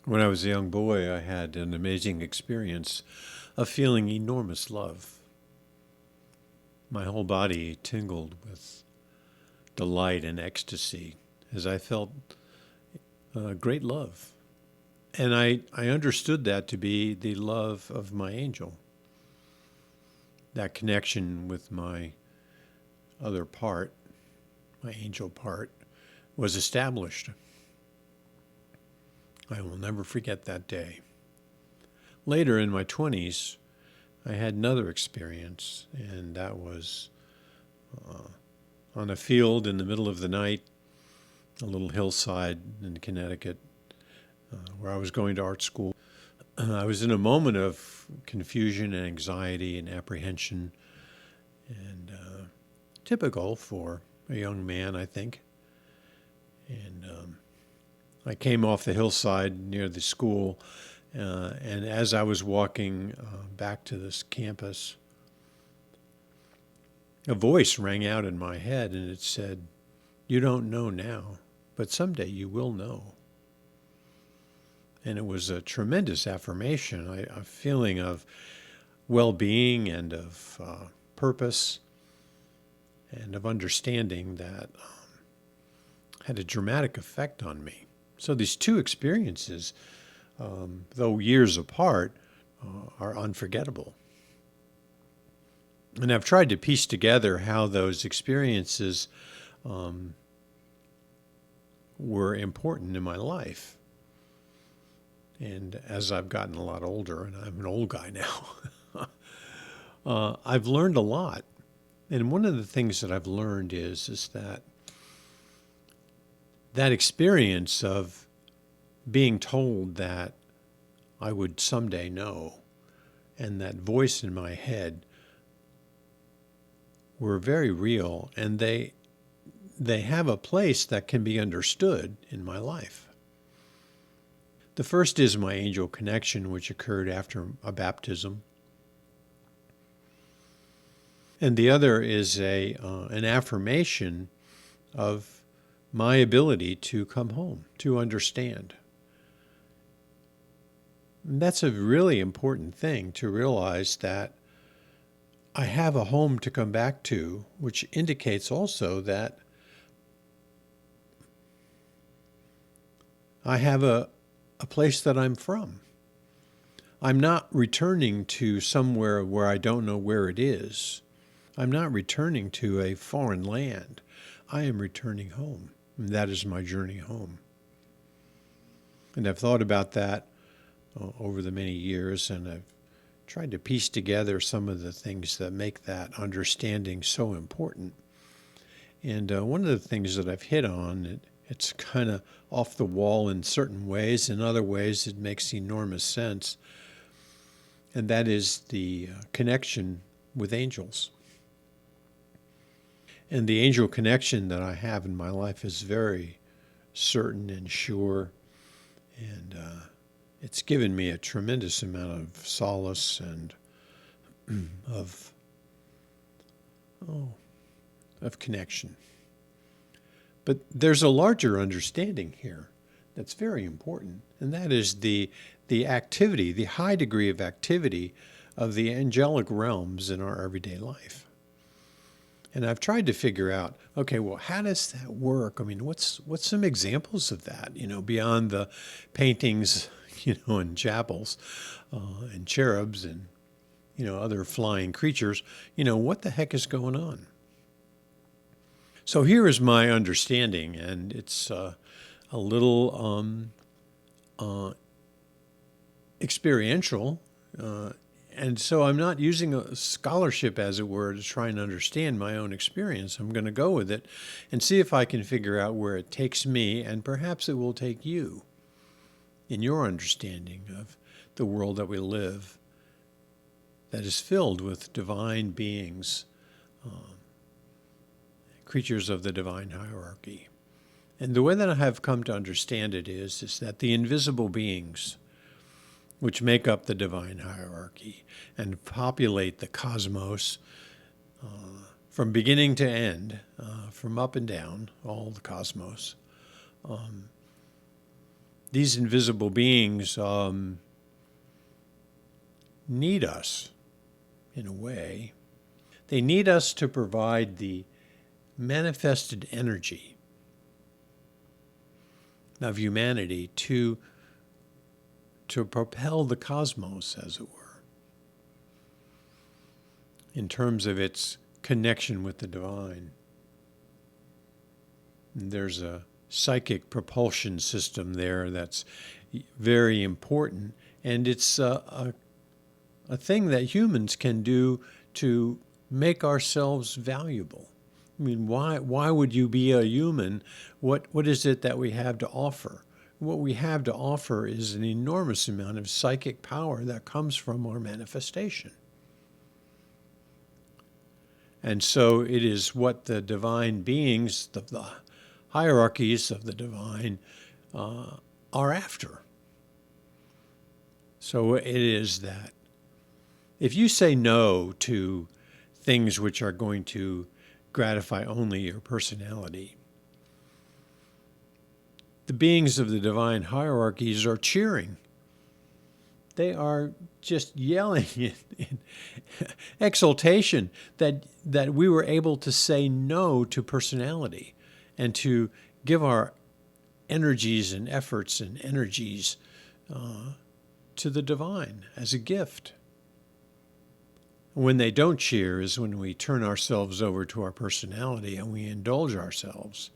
When I was a young boy, I had an amazing experience of feeling enormous love. My whole body tingled with delight and ecstasy as I felt great love. And I understood that to be the love of my angel. That connection with my other part, my angel part, was established. I will never forget that day. Later in my 20s, I had another experience, and that was on a field in the middle of the night, a little hillside in Connecticut, where I was going to art school. I was in a moment of confusion and anxiety and apprehension, and typical for a young man, I think. And I came off the hillside near the school, and as I was walking back to this campus, a voice rang out in my head, and it said, "You don't know now, but someday you will know." And it was a tremendous affirmation, a feeling of well-being and of purpose and of understanding that had a dramatic effect on me. So these two experiences, though years apart, are unforgettable. And I've tried to piece together how those experiences were important in my life. And as I've gotten a lot older, and I'm an old guy now, I've learned a lot. And one of the things that I've learned is that experience of being told that I would someday know, and that voice in my head were very real, and they have a place that can be understood in my life. The first is my angel connection, which occurred after a baptism. And the other is an affirmation of my ability to come home, to understand. And that's a really important thing, to realize that I have a home to come back to, which indicates also that I have a place that I'm from. I'm not returning to somewhere where I don't know where it is. I'm not returning to a foreign land. I am returning home. And that is my journey home. And I've thought about that over the many years, and I've tried to piece together some of the things that make that understanding so important. And one of the things that I've hit on, it's kind of off the wall in certain ways. In other ways, it makes enormous sense. And that is the connection with angels. And the angel connection that I have in my life is very certain and sure. And it's given me a tremendous amount of solace and of connection. But there's a larger understanding here that's very important, and that is the activity, the high degree of activity of the angelic realms in our everyday life. And I've tried to figure out, okay, well, how does that work? I mean, what's some examples of that, beyond the paintings, in chapels and cherubs and, other flying creatures, what the heck is going on? So here is my understanding, and it's a little experiential, and so I'm not using a scholarship, as it were, to try and understand my own experience. I'm going to go with it and see if I can figure out where it takes me, and perhaps it will take you in your understanding of the world that we live, that is filled with divine beings, creatures of the divine hierarchy. And the way that I have come to understand it is that the invisible beings which make up the divine hierarchy and populate the cosmos from beginning to end, from up and down, all the cosmos, these invisible beings need us in a way. They need us to provide the manifested energy of humanity to propel the cosmos, as it were, in terms of its connection with the divine. And there's a psychic propulsion system there that's very important, and it's a thing that humans can do to make ourselves valuable. I mean, why would you be a human? What is it that we have to offer? What we have to offer is an enormous amount of psychic power that comes from our manifestation. And so it is what the divine beings, the hierarchies of the divine, are after. So it is that if you say no to things which are going to gratify only your personality, the beings of the divine hierarchies are cheering. They are just yelling in exultation that we were able to say no to personality and to give our energies and efforts and energies to the divine as a gift. When they don't cheer is when we turn ourselves over to our personality and we indulge ourselves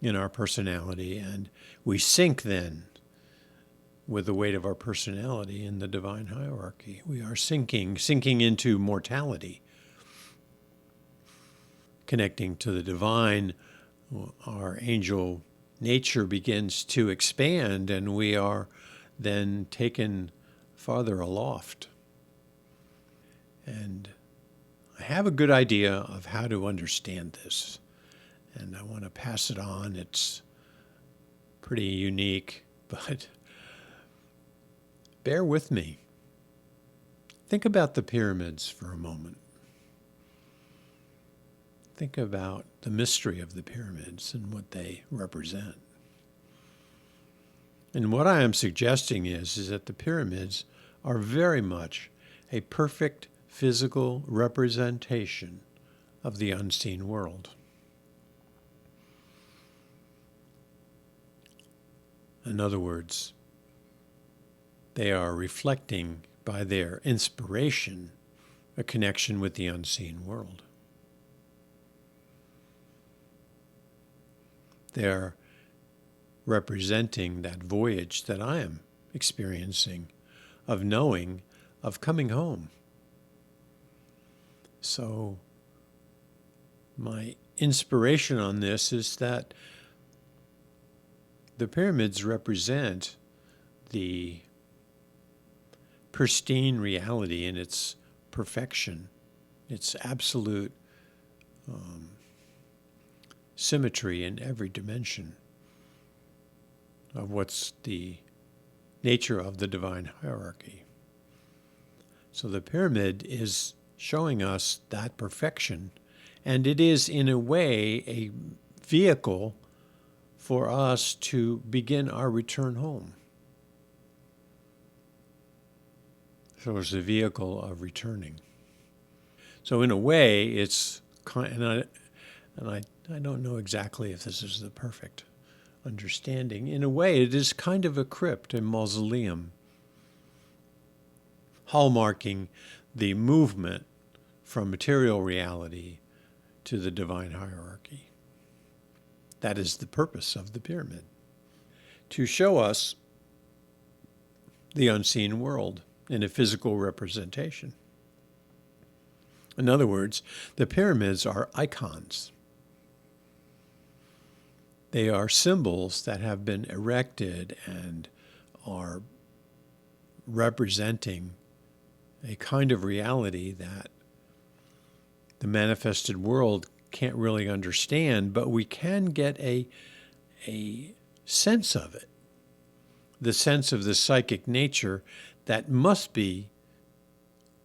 in our personality, and we sink then with the weight of our personality in the divine hierarchy. We are sinking into mortality. Connecting to the divine, our angel nature begins to expand, and we are then taken farther aloft. And I have a good idea of how to understand this, and I want to pass it on. It's pretty unique, but bear with me. Think about the pyramids for a moment. Think about the mystery of the pyramids and what they represent. And what I am suggesting is that the pyramids are very much a perfect physical representation of the unseen world. In other words, they are reflecting by their inspiration a connection with the unseen world. They're representing that voyage that I am experiencing of knowing, of coming home. So my inspiration on this is that the pyramids represent the pristine reality in its perfection, its absolute symmetry in every dimension of what's the nature of the divine hierarchy. So the pyramid is showing us that perfection, and it is in a way a vehicle for us to begin our return home. So it's a vehicle of returning. So in a way, it's and I don't know exactly if this is the perfect understanding. In a way, it is kind of a crypt, a mausoleum, hallmarking the movement from material reality to the divine hierarchy. That is the purpose of the pyramid, to show us the unseen world in a physical representation. In other words, the pyramids are icons. They are symbols that have been erected and are representing a kind of reality that the manifested world can't really understand, but we can get a sense of it, the sense of the psychic nature that must be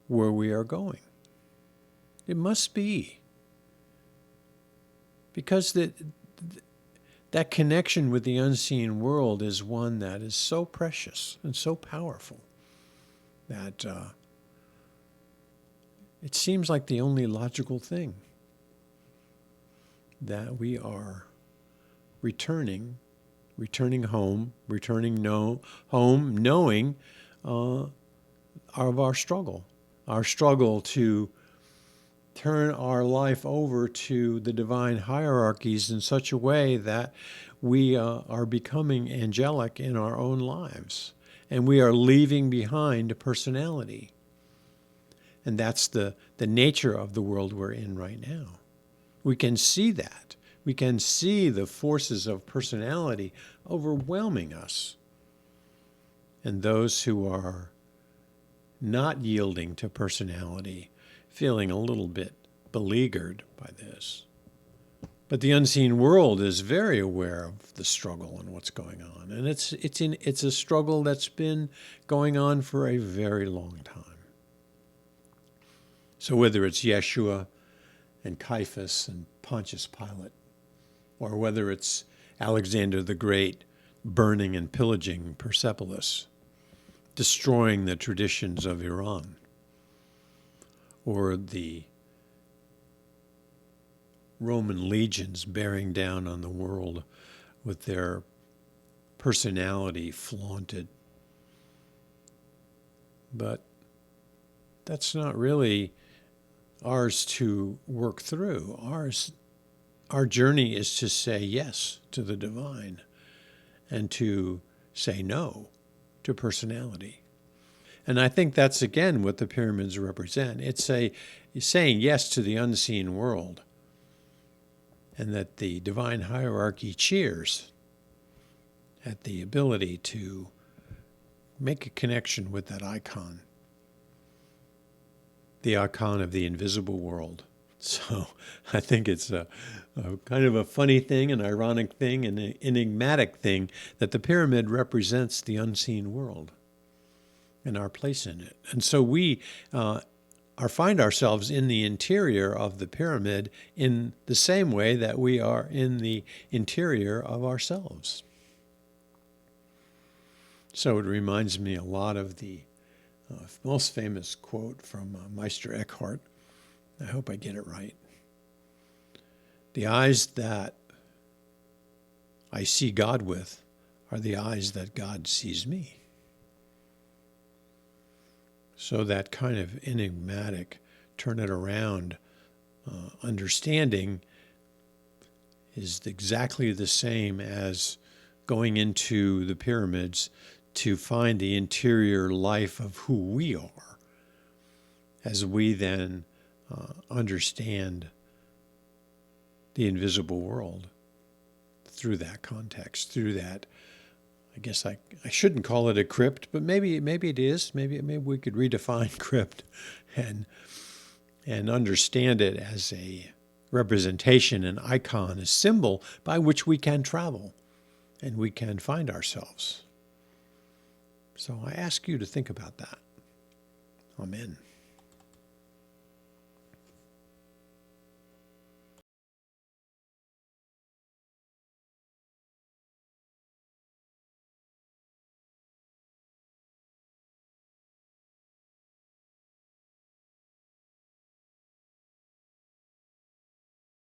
where we are going. It must be. Because That connection with the unseen world is one that is so precious and so powerful that it seems like the only logical thing, that we are returning home, home, knowing of our struggle to turn our life over to the divine hierarchies in such a way that we are becoming angelic in our own lives, and we are leaving behind a personality. And that's the nature of the world we're in right now. We can see that. We can see the forces of personality overwhelming us. And those who are not yielding to personality, feeling a little bit beleaguered by this. But the unseen world is very aware of the struggle and what's going on. And it's a struggle that's been going on for a very long time. So whether it's Yeshua and Caiaphas and Pontius Pilate, or whether it's Alexander the Great burning and pillaging Persepolis, destroying the traditions of Iran, or the Roman legions bearing down on the world with their personality flaunted. But that's not really ours to work through. Our journey is to say yes to the divine and to say no to personality. And I think that's, again, what the pyramids represent. It's saying yes to the unseen world, and that the divine hierarchy cheers at the ability to make a connection with that icon, the icon of the invisible world. So I think it's a kind of a funny thing, an ironic thing, an enigmatic thing that the pyramid represents the unseen world and our place in it. And so we find ourselves in the interior of the pyramid in the same way that we are in the interior of ourselves. So it reminds me a lot of the most famous quote from Meister Eckhart. I hope I get it right. The eyes that I see God with are the eyes that God sees me. So that kind of enigmatic, turn it around understanding is exactly the same as going into the pyramids to find the interior life of who we are, as we then understand the invisible world through that context, through that. I guess I shouldn't call it a crypt, but maybe it is. Maybe we could redefine crypt and understand it as a representation, an icon, a symbol by which we can travel and we can find ourselves. So I ask you to think about that. Amen.